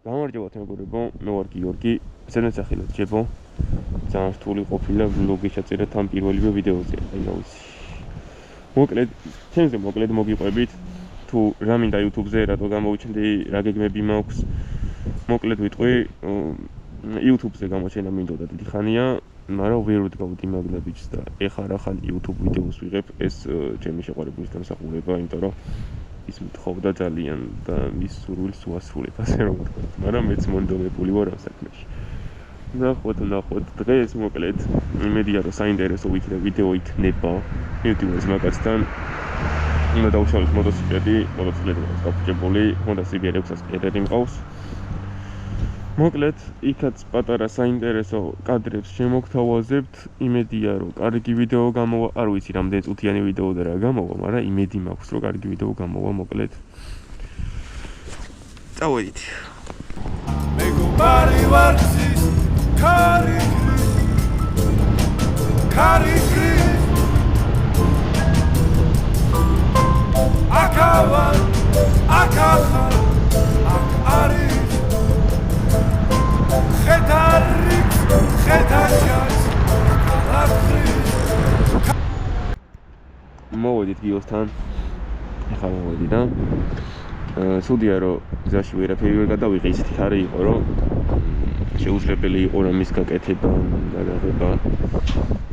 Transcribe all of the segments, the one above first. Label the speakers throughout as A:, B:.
A: გამარჯობათ მეგობრებო, მე ვარ გიორგი, ზედმეტსახელად ჯებო. ძალიან რთული ყოფილა ვლოგი ჩაწერა თან პირველივე ვიდეოზე, აი რა ვიცი. მოკლედ მოგიყვებით, თუ რა მინდა YouTube-ზე რატო გამოვიჩნდი, რა გეგმები მაქვს. მოკლედ ვიტყვი, YouTube-ზე გამოჩენა მინდოდა დიდი ხანია, მაგრამ ვერ ვდგავდი მაგნაბიჯს და ეხლა ახალ YouTube ვიდეოს ვიღებ, ეს ჩემი შეყვარებულის დამსახურება, იმიტომ რომ ის მთხოვდა ძალიან და მის სურვილს უასრულებ, ასე რომ ვთქვათ, მაგრამ მეც მონდომებული ვარ ამ საქმეში. ნახოთ დღეს მოკლედ იმედია რომ საინტერესო ვიდეო იქნება YouTube-ზე მაგასთან. უნდა დავუშალოთ მოტოციკლები მაქვს გაფუჭებული, Honda CBR 600 კერერი მყავს. მოკლედ, იქაც პატარა საინტერესო კადრებს შემოგთავაზებთ. იმედია რომ კარგი ვიდეო გამოვა, არ ვიცი რამდენი წუთიანი ვიდეო და რა გამოვა, მაგრამ იმედი მაქვს რომ კარგი ვიდეო გამოვა, მოკლედ. წავედით. მეგობარი ვარ გზის კარიგრი აკავარ აკახარ აქ არის ხედარჯაც მოვედით გიოსთან ეხლა მოვედი და სუდია რომ გზაში ვერაფერი ვერ გადავიღე, ისეთი ხარი იყო რომ შეუძლებელი იყო რომ მის გაკეთება გადაღება,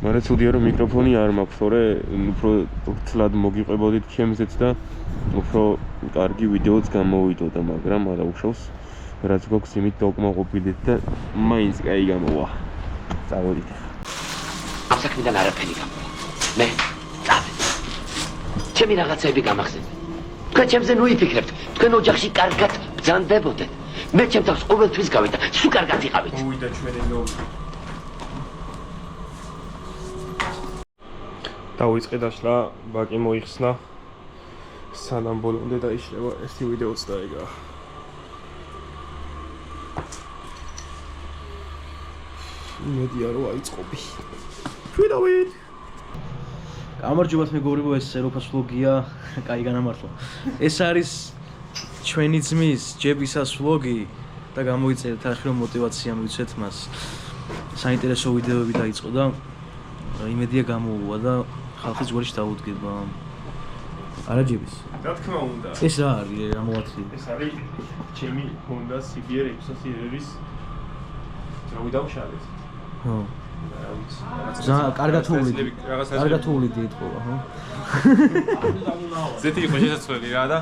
A: მაგრამ სუდია რომ მიკროფონი არ მაქვს, თორე უფრო ცლად მოგიყვებოდით ჩემზეც და უფრო კარგი ვიდეოც გამოვიდოდა, მაგრამ არა უშავს რაც გვაქვს იმით დაკმაყოფილეთ და მაინც კაი გამოვა. წავედით.
B: ამ საქმიდან არაფერი გამოვა. მე წავედ. ჩემი რაღაცები გამახსენე. თქვენ ჩემზე ნუ იფიქრებთ. თქვენ ოჯახში კარგად ბრძანდებოდეთ. მე ჩემ თავს ყოველთვის გავეთ და სულ კარგად იყავით.
A: უვიდა ჩვენი ნოუ. დავიწყე დაშლა, ბაკი მოიხსნა. სანამ ბოლომდე დაიშლება ეს ვიდეოც დაიგა. იმედია რომ აიწყობი. ვიდავით.
C: გამარჯობათ მეგობრებო, ეს სეროფას ვლოგია, კაი განამართლა. ეს არის ჩვენი ძმის ჯებისას ვლოგი და გამოიწერეთ ახლა რომ мотиваცია მივცეთ მას. საინტერესო ვიდეოები დაიწყო და იმედია გამოუვა და ხალხის გვერდში დაუდგება. არა ჯების.
A: რა თქმა უნდა.
C: ეს რა არის, რა მოათლი?
A: ეს არის ჩემი Honda CBR 600-ის ძრავი დავშალეთ.
C: ხო. კარგად თული დიეთყობა, ხო?
A: ზეთი იყო შესაძლებელი რა და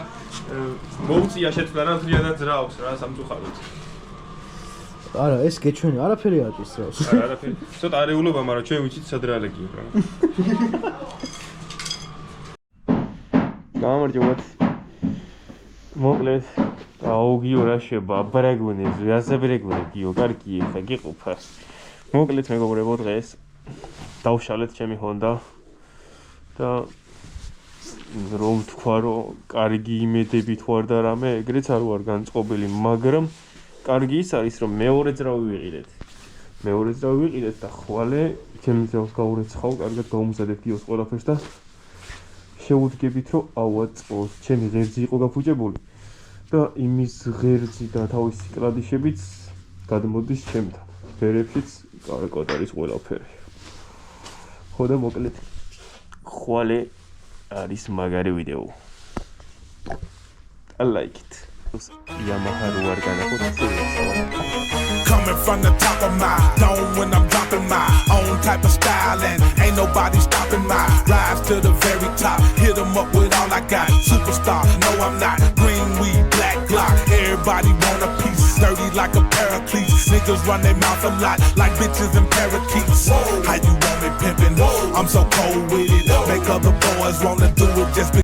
A: მოუწია შეცვლა რა მთლიანად ძრავს რა სამწუხაროდ.
C: არა, ეს გეჩვენი, არაფერი არ ჭირს ძრავს.
A: არა, არაფერი. ცოტა არეულობა, მაგრამ ჩვენ ვიცით სად რა ლეგია რა. გამარჯობათ. მოკლედ, აუგიო რა შეება, ბრეგუნეს, რასაბრეგუნე გიო, კარგი ხა გიყოფა. მოკლედ მეგობრებო, დღეს დავშალეთ ჩემი Honda და რომ თქვა რომ კარგი იმედები თუ არ და რამე, ეგრეც არ ვარ განწყობილი, მაგრამ კარგი ის არის რომ მეორე ძრავი ვიყიდეთ და ხვალე ჩემი ძრავს გაურეცხავ, კარგად გავუმზადებ გიოს ყველაფერს და შეუდგებით რომ ავაწყოს. ჩემი ღერძი იყო გაფუჭებული და იმის ღერძი და თავისი კლადიშებიც გადმოდის ჩემთან. ფერებშიც კარგად არის ყველაფერი. ხო და მოკლედ ხვალე არის მაგარი ვიდეო. I like it. Yamaha რო არ განახოთ
D: Coming from the top of my dome when I'm dropping my own type of style and ain't nobody stopping my rise to the very top. Hit 'em up with all I got. Superstar, no I'm not. Green weed, black Glock. Everybody want a piece. Sturdy like a paraclete. Niggas run their mouth a lot like bitches and parakeets. How you want me pimpin'? I'm so cold with it. Make other boys wanna do it just